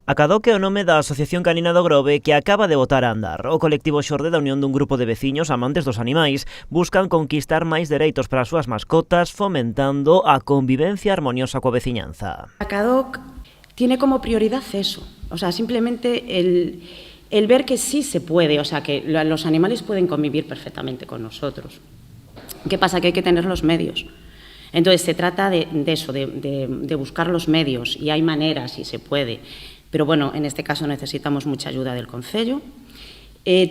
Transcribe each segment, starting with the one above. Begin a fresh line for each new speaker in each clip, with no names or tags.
A Cadoc é o nome da Asociación Canina do Grove que acaba de botar a andar. O colectivo xorde da unión dun grupo de veciños amantes dos animais buscan conquistar máis dereitos para as súas mascotas, fomentando a convivencia armoniosa coa veciñanza.
A Cadoc tiene como prioridad eso, o sea, simplemente el ver que sí se puede, o sea, que los animales pueden convivir perfectamente con nosotros. ¿Qué pasa? Que hay que tener los medios. Entonces se trata de eso, de buscar los medios, y hay maneras y se puede. Pero bueno, en este caso necesitamos mucha ayuda del Concello,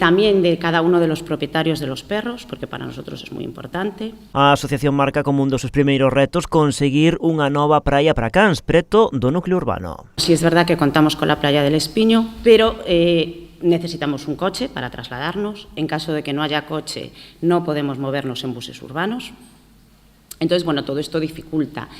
también de cada uno de los propietarios de los perros, porque para nosotros es muy importante.
A asociación marca como un dos seus primeiros retos conseguir unha nova praia para cans, preto do núcleo urbano.
Sí, es verdad que contamos con la playa del Espiño, pero necesitamos un coche para trasladarnos. En caso de que no haya coche, no podemos movernos en buses urbanos. Entonces, bueno, todo esto dificulta.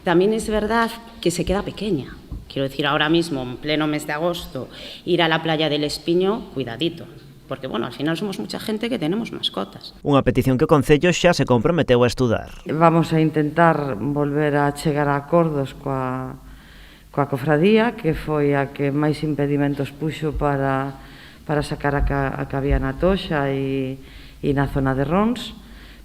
También es verdad que se queda pequeña. Quiero decir, ahora mismo, en pleno mes de agosto, ir a la playa del Espiño, cuidadito. Porque, bueno, al final somos mucha gente que tenemos mascotas.
Unha petición que o Concello xa se comprometeu a estudar.
Vamos a intentar volver a chegar a acordos coa cofradía, que foi a que máis impedimentos puxo para sacar a que había na Toxa e na zona de Rons.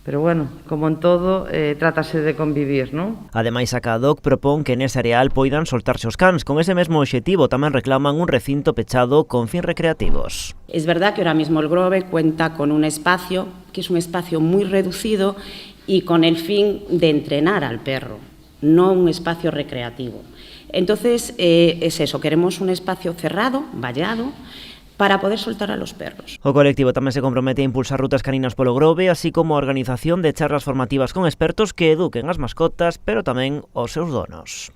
Pero bueno, como en todo, trátase de convivir, non?
Ademais, a Cadoc propón que nese areal poidan soltarse os cans. Con ese mesmo obxectivo tamén reclaman un recinto pechado con fins recreativos.
Es verdad que ahora mismo el Grove cuenta con un espacio, que es un espacio muy reducido y con el fin de entrenar al perro, no un espacio recreativo. Entonces, es eso, queremos un espacio cerrado, vallado, para poder soltar a los perros.
O colectivo tamén se compromete a impulsar rutas caninas polo Grove, así como a organización de charlas formativas con expertos que eduquen as mascotas, pero tamén os seus donos.